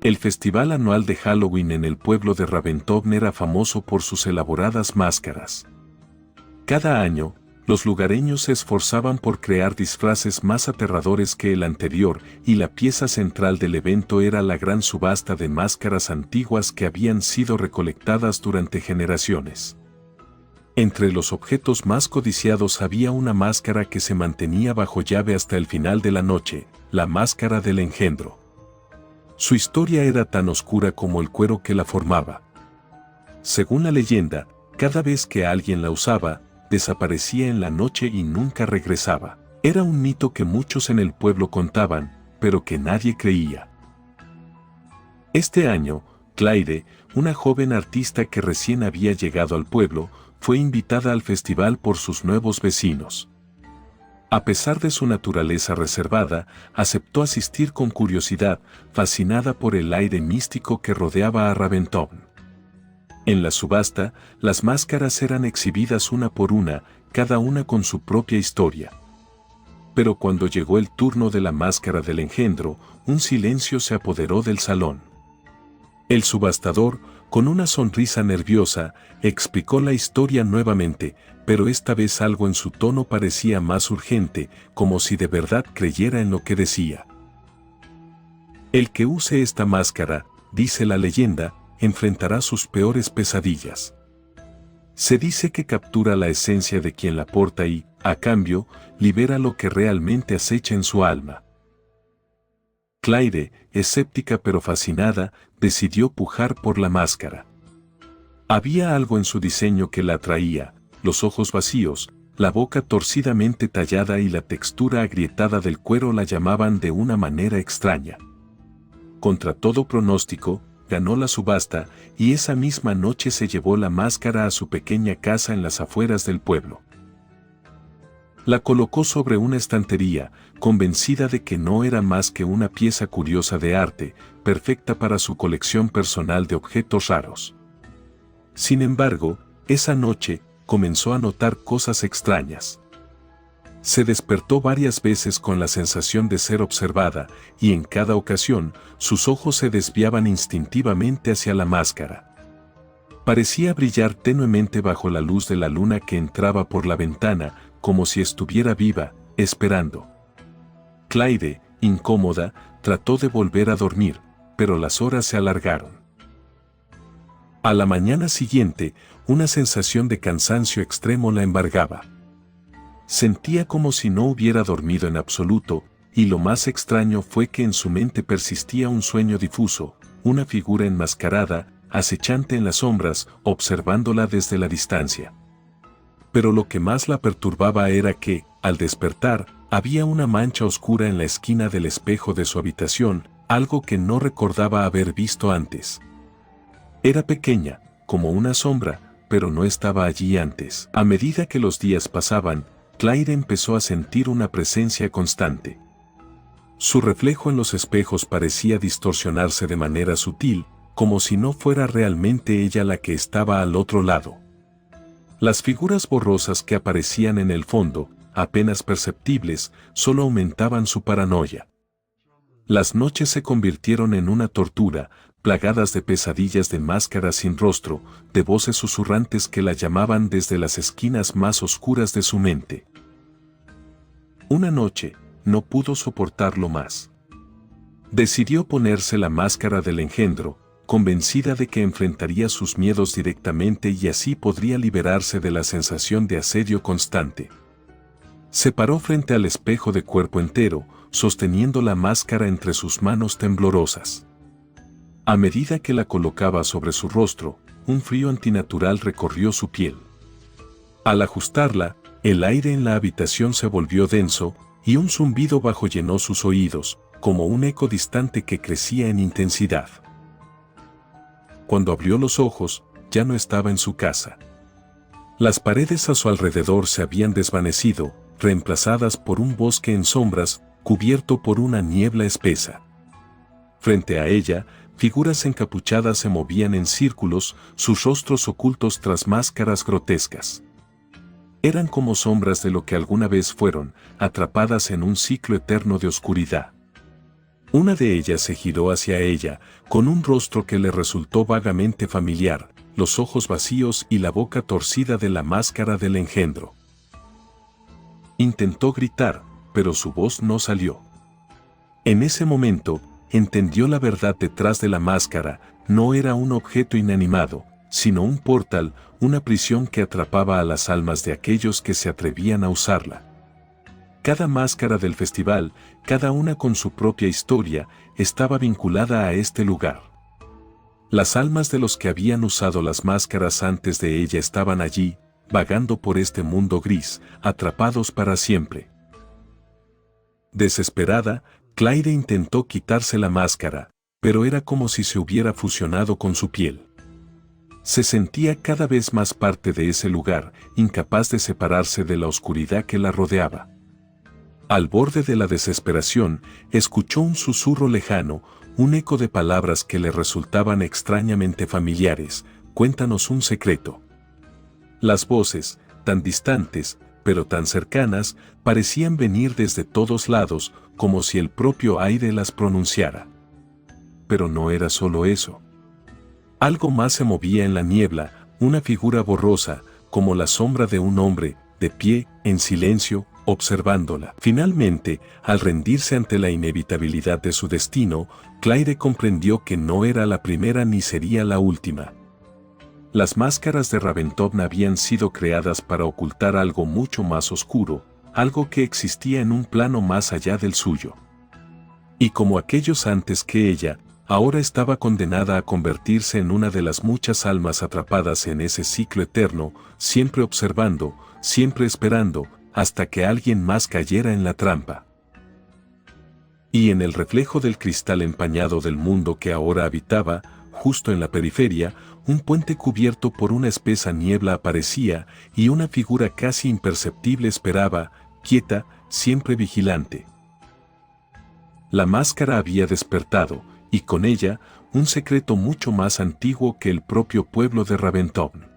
El festival anual de Halloween en el pueblo de Raventown era famoso por sus elaboradas máscaras. Cada año, los lugareños se esforzaban por crear disfraces más aterradores que el anterior, y la pieza central del evento era la gran subasta de máscaras antiguas que habían sido recolectadas durante generaciones. Entre los objetos más codiciados había una máscara que se mantenía bajo llave hasta el final de la noche, la máscara del engendro. Su historia era tan oscura como el cuero que la formaba. Según la leyenda, cada vez que alguien la usaba, desaparecía en la noche y nunca regresaba. Era un mito que muchos en el pueblo contaban, pero que nadie creía. Este año, Claire, una joven artista que recién había llegado al pueblo, fue invitada al festival por sus nuevos vecinos. A pesar de su naturaleza reservada, aceptó asistir con curiosidad, fascinada por el aire místico que rodeaba a Raventown. En la subasta, las máscaras eran exhibidas una por una, cada una con su propia historia. Pero cuando llegó el turno de la máscara del engendro, un silencio se apoderó del salón. El subastador, con una sonrisa nerviosa, explicó la historia nuevamente, pero esta vez algo en su tono parecía más urgente, como si de verdad creyera en lo que decía. El que use esta máscara, dice la leyenda, enfrentará sus peores pesadillas. Se dice que captura la esencia de quien la porta y, a cambio, libera lo que realmente acecha en su alma. Claire, escéptica pero fascinada, decidió pujar por la máscara. Había algo en su diseño que la atraía, los ojos vacíos, la boca torcidamente tallada y la textura agrietada del cuero la llamaban de una manera extraña. Contra todo pronóstico, ganó la subasta y esa misma noche se llevó la máscara a su pequeña casa en las afueras del pueblo. La colocó sobre una estantería, convencida de que no era más que una pieza curiosa de arte, perfecta para su colección personal de objetos raros. Sin embargo, esa noche, comenzó a notar cosas extrañas. Se despertó varias veces con la sensación de ser observada, y en cada ocasión, sus ojos se desviaban instintivamente hacia la máscara. Parecía brillar tenuemente bajo la luz de la luna que entraba por la ventana, como si estuviera viva, esperando. Claire, incómoda, trató de volver a dormir, pero las horas se alargaron. A la mañana siguiente, una sensación de cansancio extremo la embargaba. Sentía como si no hubiera dormido en absoluto, y lo más extraño fue que en su mente persistía un sueño difuso, una figura enmascarada, acechante en las sombras, observándola desde la distancia. Pero lo que más la perturbaba era que, al despertar, había una mancha oscura en la esquina del espejo de su habitación, algo que no recordaba haber visto antes. Era pequeña, como una sombra, pero no estaba allí antes. A medida que los días pasaban, Claire empezó a sentir una presencia constante. Su reflejo en los espejos parecía distorsionarse de manera sutil, como si no fuera realmente ella la que estaba al otro lado. Las figuras borrosas que aparecían en el fondo, apenas perceptibles, solo aumentaban su paranoia. Las noches se convirtieron en una tortura, plagadas de pesadillas de máscaras sin rostro, de voces susurrantes que la llamaban desde las esquinas más oscuras de su mente. Una noche, no pudo soportarlo más. Decidió ponerse la máscara del engendro, convencida de que enfrentaría sus miedos directamente y así podría liberarse de la sensación de asedio constante. Se paró frente al espejo de cuerpo entero, sosteniendo la máscara entre sus manos temblorosas. A medida que la colocaba sobre su rostro, un frío antinatural recorrió su piel. Al ajustarla, el aire en la habitación se volvió denso, y un zumbido bajo llenó sus oídos, como un eco distante que crecía en intensidad. Cuando abrió los ojos, ya no estaba en su casa. Las paredes a su alrededor se habían desvanecido, reemplazadas por un bosque en sombras, cubierto por una niebla espesa. Frente a ella, figuras encapuchadas se movían en círculos, sus rostros ocultos tras máscaras grotescas. Eran como sombras de lo que alguna vez fueron, atrapadas en un ciclo eterno de oscuridad. Una de ellas se giró hacia ella, con un rostro que le resultó vagamente familiar, los ojos vacíos y la boca torcida de la máscara del engendro. Intentó gritar, pero su voz no salió. En ese momento, entendió la verdad detrás de la máscara. No era un objeto inanimado, sino un portal, una prisión que atrapaba a las almas de aquellos que se atrevían a usarla. Cada máscara del festival, cada una con su propia historia, estaba vinculada a este lugar. Las almas de los que habían usado las máscaras antes de ella estaban allí, vagando por este mundo gris, atrapados para siempre. Desesperada, Claire intentó quitarse la máscara, pero era como si se hubiera fusionado con su piel. Se sentía cada vez más parte de ese lugar, incapaz de separarse de la oscuridad que la rodeaba. Al borde de la desesperación, escuchó un susurro lejano, un eco de palabras que le resultaban extrañamente familiares: cuéntanos un secreto. Las voces, tan distantes, pero tan cercanas, parecían venir desde todos lados, como si el propio aire las pronunciara. Pero no era solo eso. Algo más se movía en la niebla, una figura borrosa, como la sombra de un hombre, de pie, en silencio, observándola. Finalmente, al rendirse ante la inevitabilidad de su destino, Claire comprendió que no era la primera ni sería la última. Las máscaras de Raventón habían sido creadas para ocultar algo mucho más oscuro, algo que existía en un plano más allá del suyo. Y como aquellos antes que ella, ahora estaba condenada a convertirse en una de las muchas almas atrapadas en ese ciclo eterno, siempre observando, siempre esperando, hasta que alguien más cayera en la trampa. Y en el reflejo del cristal empañado del mundo que ahora habitaba, justo en la periferia, un puente cubierto por una espesa niebla aparecía, y una figura casi imperceptible esperaba, quieta, siempre vigilante. La máscara había despertado, y con ella, un secreto mucho más antiguo que el propio pueblo de Raventón.